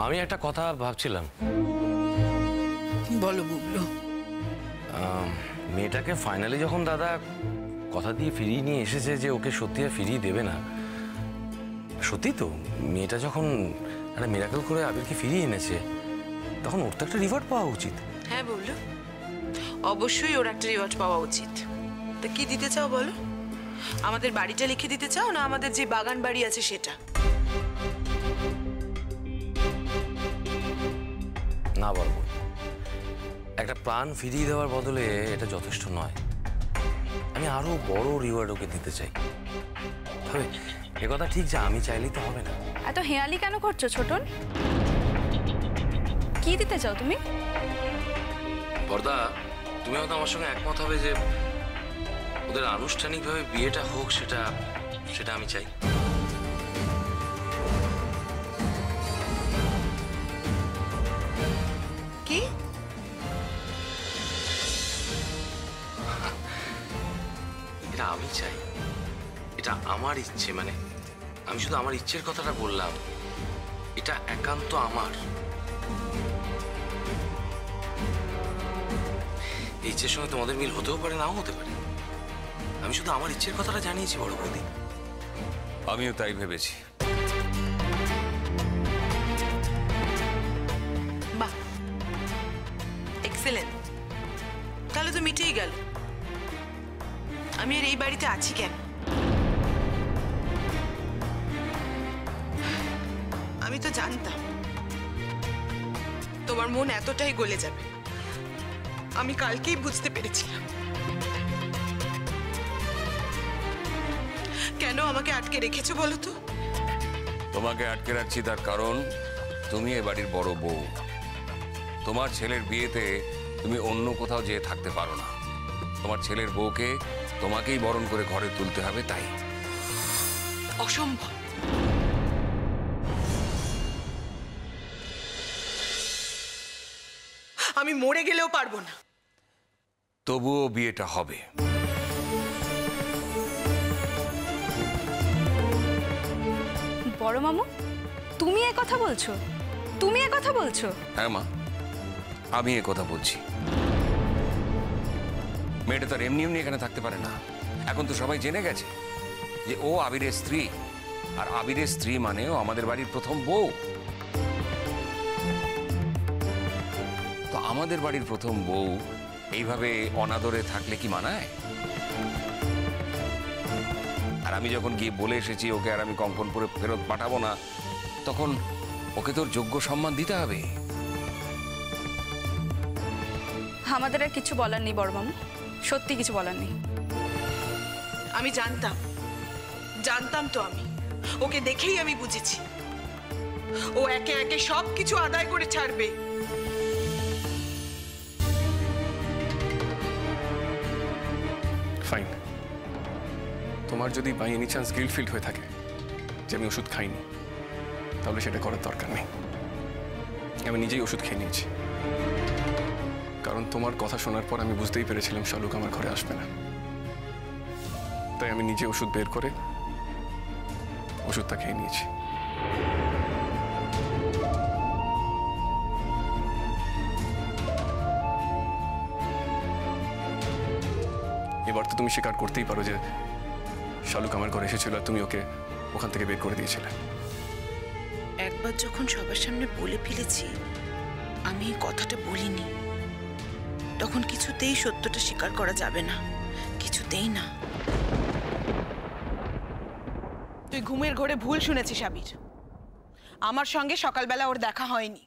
আমি একটা কথা ভাবছিলাম। বলো বুবলু। মেয়েটাকে ফাইনালি যখন দাদা কথা দিয়ে ফিরিয়ে নিয়ে এসেছে যে ওকে সত্যি আর ফিরিয়ে দেবে না, সত্যি তো মেয়েটা যখন একটা মিরাকেল করে আবিরকে ফিরিয়ে এনেছে, তখন ওর তো একটা রিওয়ার্ড পাওয়া উচিত। হ্যাঁ বুবলু, অবশ্যই ওর একটা রিওয়ার্ড পাওয়া উচিত। তা কি দিতে চাও বলো? আমাদের বাড়িটা লিখে দিতে চাও, না আমাদের যে বাগান বাড়ি আছে সেটা? না বলবো, একটা প্রাণ ফিরিয়ে দেওয়ার বদলে এটা যথেষ্ট নয়। আমি আরো বড় রিওয়ার্ড ওকে দিতে চাই। তবে এ কথা ঠিক যে আমি চাইলেই তো হবে না। এত হেয়ালি কেন করছো ছোটন? কি দিতে চাও তুমি? বর্দা, তুমি হয়তো আমার সঙ্গে একমত হবে যে ওদের আনুষ্ঠানিকভাবে বিয়েটা হোক, সেটা আমি চাই। কি? এটা আমি চাই, এটা আমার ইচ্ছে। মানে আমি শুধু আমার ইচ্ছের কথাটা বললাম, এটা একান্ত আমার। এই ইচ্ছের সঙ্গে তোমাদের মিল হতেও পারে, নাও হতে পারে। আমি শুধু আমার ইচ্ছের কথাটা জানিয়েছি বড় বৌদি। আমিও তাই ভেবেছি। বাহ, এক্সেলেন্ট। তাহলে তো মিটেই গেল। আমি আর এই বাড়িতে আছি কেন? আমি তো জানতাম তোমার মন এতটাই গলে যাবে। আমি কালকেই বুঝতে পেরেছিলাম। কেন আমাকে আটকে রেখেছো বলো তো? তোমাকে আটকে রাখছি তার কারণ তুমি এ বাড়ির বড় বউ। তোমার ছেলের বিয়েতে তুমি অন্য কোথাও যেয়ে থাকতে পারো না। তোমার ছেলের বউকে তোমাকেই বরণ করে ঘরে তুলতে হবে, তাই। অসম্ভব। আমি মরে গেলেও পারবো না। তবুও বিয়েটা হবে। বড় মামু, তুমি এ কথা বলছো? তুমি এ কথা বলছো? হ্যাঁ মা, আমি এ কথা বলছি। মেয়েটা তো আর এমনি এমনি এখানে থাকতে পারে না। এখন তো সবাই জেনে গেছে যে ও আবিরের স্ত্রী, আর আবিরের স্ত্রী মানেও আমাদের বাড়ির প্রথম বউ। তো আমাদের বাড়ির প্রথম বউ এইভাবে অনাদরে থাকলে কি মানায়? আর আমি যখন গিয়ে বলে এসেছি ওকে আর আমি কঙ্কনপুরে ফেরত পাঠাবো না, তখন ওকে তোর যোগ্য সম্মান দিতে হবে। আমাদের আর কিছু বলার নেই বড় মামু, সত্যি কিছু বলার নেই। আমি জানতাম তো। আমি ওকে দেখেই আমি বুঝেছি ও একে একে সবকিছু আদায় করে ছাড়বে। ফাইন, তোমার যদি by any chance guilt feel হয়ে থাকে যে আমি ওষুধ খাইনি, তাহলে সেটা করার দরকার নেই। আমি নিজেই ওষুধ খেয়ে নিয়েছি, কারণ তোমার কথা শোনার পর আমি বুঝতেই পেরেছিলাম শালুক আমার ঘরে আসবে না। তাই আমি নিজে ওষুধ বের করে ওষুধটা খেয়ে নিয়েছি। এবার তো তুমি স্বীকার করতেই পারো যে শালুক আমার ঘরে এসেছিল আর তুমি ওকে ওখান থেকে বের করে দিয়েছিলে। একবার যখন সবার সামনে বলে ফেলেছি আমি এই কথাটা বলিনি, তখন কিছুতেই সত্যটা স্বীকার করা যাবে না, কিছুতেই না। তুই ঘুমের ঘোরে ভুল শুনেছিস আবির। আমার সঙ্গে সকালবেলা ওর দেখা হয়নি।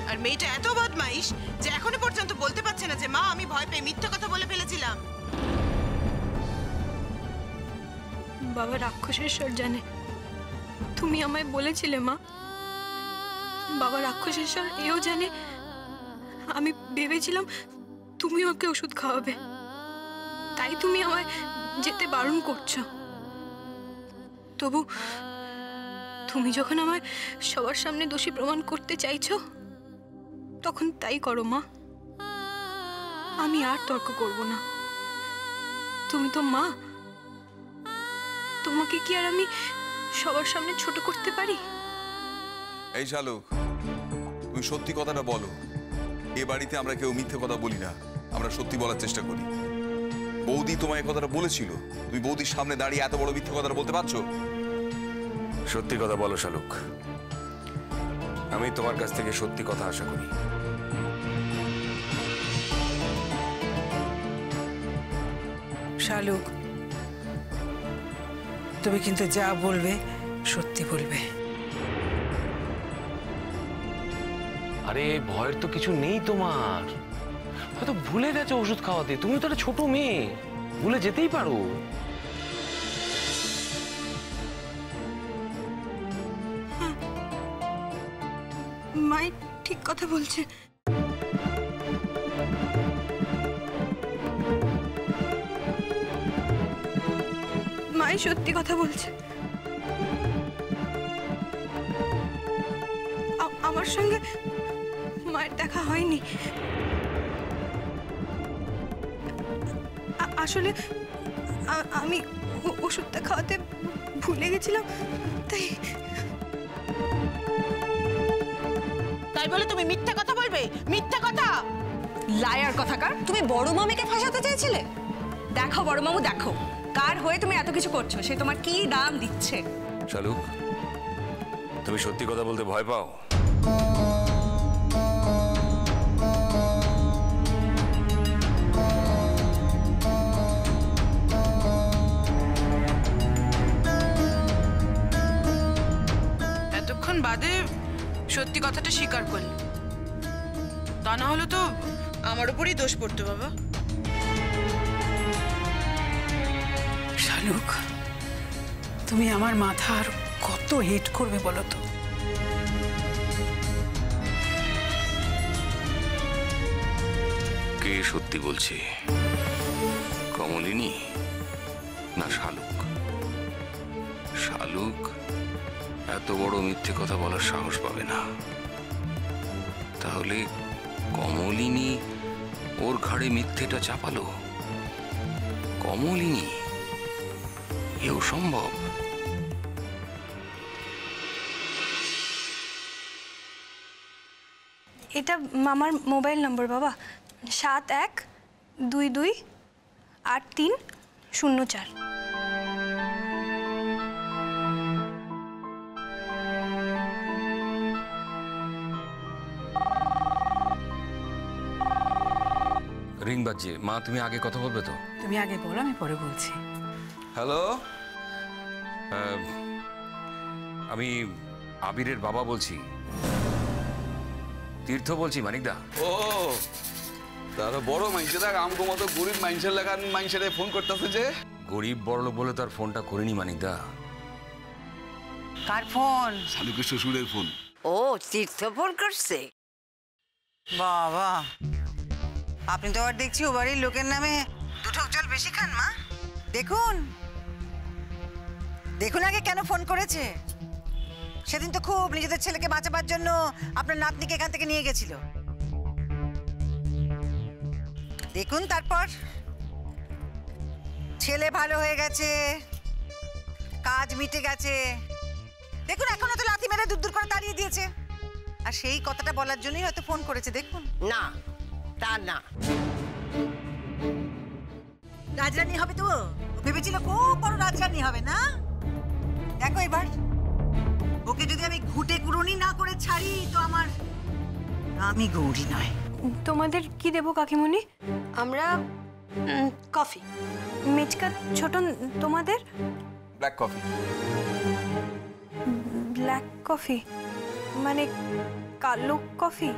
আর মেয়েটা এত বদমাইশ যে এখনো পর্যন্ত বলতে পারছে না যে মা আমি ভয় পেয়ে মিথ্যা কথা বলে ফেলেছিলাম। বাবা রাক্ষসেশ্বর জানে তুমি আমায় বলেছিলে মা। বাবা রাক্ষসেশ্বর এও জানে আমি ভেবেছিলাম তুমি ওকে ওষুধ খাওয়াবে, তাই তুমি আমায় যেতে বারণ করছো। তবু তুমি যখন আমায় সবার সামনে দোষী প্রমাণ করতে চাইছো, তখন তাই করো মা। আমি আর তর্ক করব না। তুমি তো মা, তোমাকে কি আর আমি সবার সামনে ছোট করতে পারি? এই শালুক, তুমি সত্যি কথাটা বলো। এ বাড়িতে আমরা কেউ মিথ্যে কথা বলি না, আমরা সত্যি বলার চেষ্টা করি। বৌদি তোমায় এই কথাটা বলেছিল, তুমি বৌদির সামনে দাঁড়িয়ে এত বড় মিথ্যে কথাটা বলতে পারছো? সত্যি কথা বলো শালুক, আমি তোমার কাছ থেকে সত্যি কথা আশা করি। শালুক, তুমি কিন্তু যা বলবে সত্যি বলবে। আরে ভয়ের তো কিছু নেই তোমার, হয়তো ভুলে গেছো ওষুধ খাওয়াতে। তুমি তো একটা ছোট মেয়ে, ভুলে যেতেই পারো। মাই ঠিক কথা বলছে। মাই সত্যি কথা বলছে। আমার সঙ্গে মায়ের দেখা হয়নি। আসলে আমি ওষুধটা খাওয়াতে ভুলে গেছিলাম, তাই। তাই বলে তুমি মিথ্যা কথা বলবে? মিথ্যা কথা! লায়ার কথাকার, তুমি বড় মামিকে ফাঁসাতে চেয়েছিলে? দেখো বড় মামু, দেখো কার হয়ে তুমি এত কিছু করছো, সে তোমার কি দাম দিচ্ছে। শালুক, তুমি সত্যি কথা বলতে ভয় পাও? এতক্ষণ বাদে সত্যি কথাটা স্বীকার করলি, তা না হলে তো আমার উপরই দোষ পড়তো বাবা। শালুক, তুমি আমার মাথা আর কত হিট করবে বলো তো? কে সত্যি বলছে, কমলিনী না শালুক? শালুক এত বড় মিথ্যে কথা বলার সাহস পাবে না। তাহলে কমলিনী ওর ঘাড়ে মিথ্যেটা চাপালো? কমলিনী, এও সম্ভব? এটা মামার মোবাইল নম্বর বাবা, 71228304। রিং বাজছে। মা, তুমি আগে কথা বলবে তো? তুমি আগে বলো, আমি পরে বলছি। হ্যালো, আমি আবিরের বাবা বলছি, তীর্থ বলছি। মানিকদা। ও তারা বড় মাইনসে, দেখ আমগো মতো গরিব মাইনসের লাগান মাইনসেরে ফোন করতেছে যে। গরিব বড়লোক বলে তার ফোনটা করিনি মানিকদা। কার ফোন? শালুকের শ্বশুরের ফোন। ও, তীর্থ ফোন করছে? বাবা, আপনি তো আর দেখছি ও বাড়ির লোকের নামে দুঠক জল বেশি খান। মা, দেখুন দেখুন আগে কেন ফোন করেছে। সেদিন তো খুব নিজেদের ছেলেকে বাঁচাবার জন্য আপনার নাতনিকে এখান থেকে নিয়ে গেছিল। দেখুন তারপর ছেলে ভালো হয়ে গেছে, কাজ মিটে গেছে। দেখুন এখনো তো লাথি মেরে দূর দূর করে তাড়িয়ে দিয়েছে। আর সেই কথাটা বলার জন্যই হয়তো ফোন করেছে। দেখুন। না, তা না। রাজরানী হবে তো? ভেবেছিল খুব বড় রাজরানী হবে না? দেখো এবার ওকে যদি আমি ঘুটে কুড়ুনি না করে ছাড়ি তো আমার আমি গৌরী নয়। তোমাদের কি দেবো কাকিমণি? আমরা কফি। মেচকা ছোটন, তোমাদের? Black coffee. ব্ল্যাক কফি মানে কালো কফি?